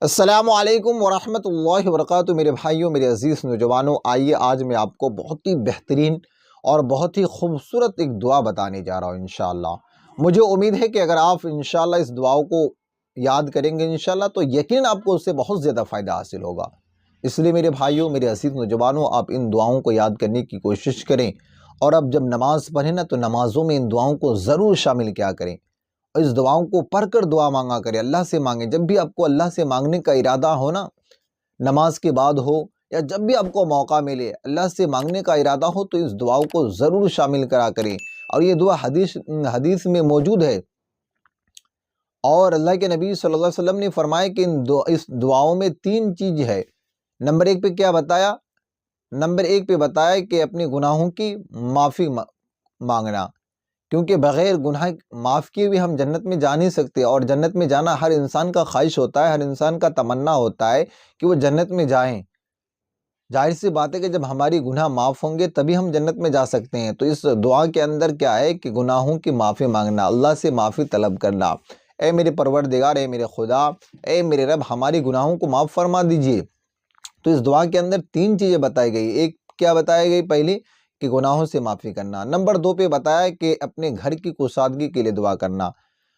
السلام علیکم ورحمۃ اللہ وبرکاتہ۔ میرے بھائیوں، میرے عزیز نوجوانوں، آئیے آج میں آپ کو بہت ہی بہترین اور بہت ہی خوبصورت ایک دعا بتانے جا رہا ہوں انشاءاللہ۔ مجھے امید ہے کہ اگر آپ انشاءاللہ اس دعاؤں کو یاد کریں گے انشاءاللہ تو یقیناً آپ کو اس سے بہت زیادہ فائدہ حاصل ہوگا۔ اس لیے میرے بھائیوں، میرے عزیز نوجوانوں، آپ ان دعاؤں کو یاد کرنے کی کوشش کریں، اور اب جب نماز پڑھیں نا تو نمازوں میں ان دعاؤں کو ضرور شامل کیا کریں۔ اس دعاؤں کو پڑھ کر دعا مانگا کرے، اللہ سے مانگیں۔ جب بھی آپ کو اللہ سے مانگنے کا ارادہ ہو نا، نماز کے بعد ہو یا جب بھی آپ کو موقع ملے، اللہ سے مانگنے کا ارادہ ہو تو اس دعاؤں کو ضرور شامل کرا کریں۔ اور یہ دعا حدیث میں موجود ہے، اور اللہ کے نبی صلی اللہ علیہ وسلم نے فرمایا کہ اس دعاؤں میں تین چیز ہے۔ نمبر ایک پہ کیا بتایا؟ نمبر ایک پہ بتایا کہ اپنے گناہوں کی معافی مانگنا، کیونکہ بغیر گناہ معاف کیے بھی ہم جنت میں جا نہیں سکتے، اور جنت میں جانا ہر انسان کا خواہش ہوتا ہے، ہر انسان کا تمنا ہوتا ہے کہ وہ جنت میں جائیں۔ ظاہر سی بات ہے کہ جب ہماری گناہ معاف ہوں گے تبھی ہم جنت میں جا سکتے ہیں۔ تو اس دعا کے اندر کیا ہے کہ گناہوں کی معافی مانگنا، اللہ سے معافی طلب کرنا۔ اے میرے پروردگار، اے میرے خدا، اے میرے رب، ہماری گناہوں کو معاف فرما دیجئے۔ تو اس دعا کے اندر تین چیزیں بتائی گئی۔ ایک کیا بتائی گئی؟ پہلی کہ گناہوں سے معافی کرنا۔ نمبر دو پہ بتایا کہ اپنے گھر کی کشادگی کے لیے دعا کرنا،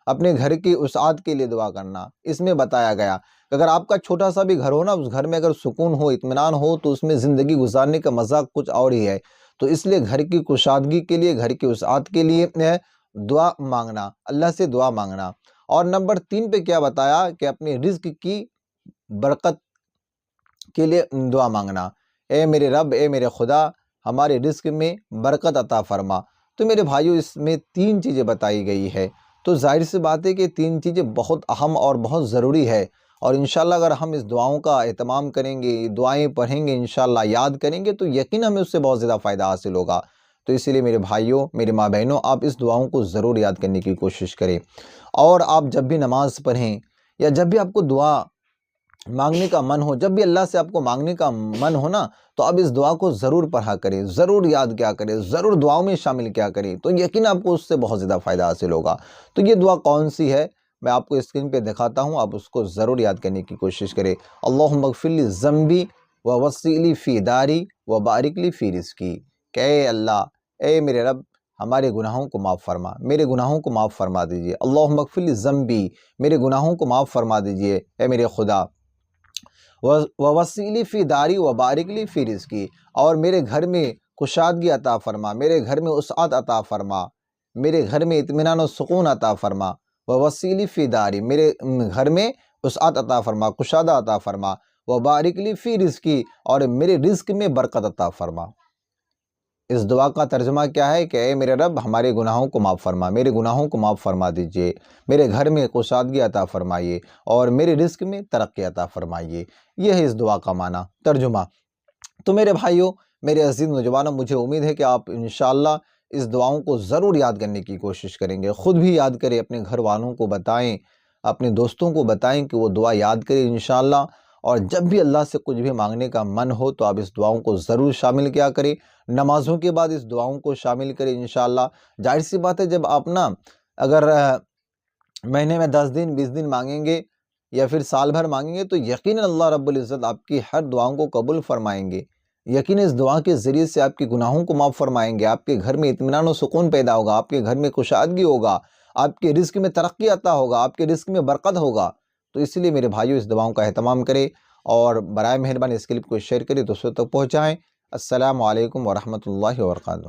اپنے گھر کی وسعت کے لیے دعا کرنا۔ اس میں بتایا گیا کہ اگر آپ کا چھوٹا سا بھی گھر ہو نا، اس گھر میں اگر سکون ہو، اطمینان ہو، تو اس میں زندگی گزارنے کا مزہ کچھ اور ہی ہے۔ تو اس لیے گھر کی کشادگی کے لیے، گھر کی وسعت کے لیے دعا مانگنا، اللہ سے دعا مانگنا۔ اور نمبر تین پہ کیا بتایا کہ اپنے رزق کی برکت کے لیے دعا مانگنا۔ اے میرے رب، اے میرے خدا، ہمارے رزق میں برکت عطا فرما۔ تو میرے بھائیوں، اس میں تین چیزیں بتائی گئی ہے، تو ظاہر سی بات ہے کہ تین چیزیں بہت اہم اور بہت ضروری ہے، اور انشاءاللہ اگر ہم اس دعاؤں کا اہتمام کریں گے، دعائیں پڑھیں گے، انشاءاللہ یاد کریں گے، تو یقیناً ہمیں اس سے بہت زیادہ فائدہ حاصل ہوگا۔ تو اسی لیے میرے بھائیوں، میرے ماں بہنوں، آپ اس دعاؤں کو ضرور یاد کرنے کی کوشش کریں، اور آپ جب بھی نماز پڑھیں یا جب بھی آپ کو دعا مانگنے کا من ہو، جب بھی اللہ سے آپ کو مانگنے کا من ہو نا، تو اب اس دعا کو ضرور پڑھا کریں، ضرور یاد کیا کریں، ضرور دعاؤں میں شامل کیا کریں، تو یقیناً آپ کو اس سے بہت زیادہ فائدہ حاصل ہوگا۔ تو یہ دعا کون سی ہے میں آپ کو اسکرین پہ دکھاتا ہوں، آپ اس کو ضرور یاد کرنے کی کوشش کریں۔ اللہم اغفر لی ذنبی ووسع لی فی داری وبارک لی فی رزقی، کہ اے اللہ، اے میرے رب، ہمارے گناہوں کو معاف فرما، میرے گناہوں کو معاف فرما دیجئے۔ اللہم اغفر لی ذنبی، میرے گناہوں کو معاف فرما دیجئے اے میرے خدا۔ ووسع لی فی داری وبارک لی فی رزقی، اور میرے گھر میں کشادگی عطا فرما، میرے گھر میں وسعت عطا فرما، میرے گھر میں اطمینان و سکون عطا فرما۔ ووسع لی فی داری، میرے گھر میں وسعت عطا فرما، کشادہ عطا فرما۔ وبارک لی فی رزقی، اور میرے رزق میں برکت عطا فرما۔ اس دعا کا ترجمہ کیا ہے کہ اے میرے رب، ہمارے گناہوں کو معاف فرما، میرے گناہوں کو معاف فرما دیجئے، میرے گھر میں کشادگی عطا فرمائیے، اور میرے رزق میں ترقی عطا فرمائیے۔ یہ ہے اس دعا کا معنی، ترجمہ۔ تو میرے بھائیوں، میرے عزیز نوجوانوں، مجھے امید ہے کہ آپ انشاءاللہ اس دعاؤں کو ضرور یاد کرنے کی کوشش کریں گے، خود بھی یاد کریں، اپنے گھر والوں کو بتائیں، اپنے دوستوں کو بتائیں کہ وہ دعا یاد کریں انشاءاللہ۔ اور جب بھی اللہ سے کچھ بھی مانگنے کا من ہو تو آپ اس دعاؤں کو ضرور شامل کیا کریں، نمازوں کے بعد اس دعاؤں کو شامل کریں انشاءاللہ۔ ظاہر سی بات ہے، جب آپ نا اگر مہینے میں 10 دن 20 دن مانگیں گے یا پھر سال بھر مانگیں گے تو یقیناً اللہ رب العزت آپ کی ہر دعاؤں کو قبول فرمائیں گے۔ یقیناً اس دعا کے ذریعے سے آپ کی گناہوں کو معاف فرمائیں گے، آپ کے گھر میں اطمینان و سکون پیدا ہوگا، آپ کے گھر میں کشادگی ہوگا، آپ کے رزق میں ترقی عطا ہوگا، آپ کے رزق میں برکت ہوگا۔ تو اس لیے میرے بھائیوں، اس دعاؤں کا اہتمام کریں، اور برائے مہربانی اس کلپ کو شیئر کریں، دوستوں تک پہنچائیں۔ السلام علیکم ورحمۃ اللہ وبرکاتہ۔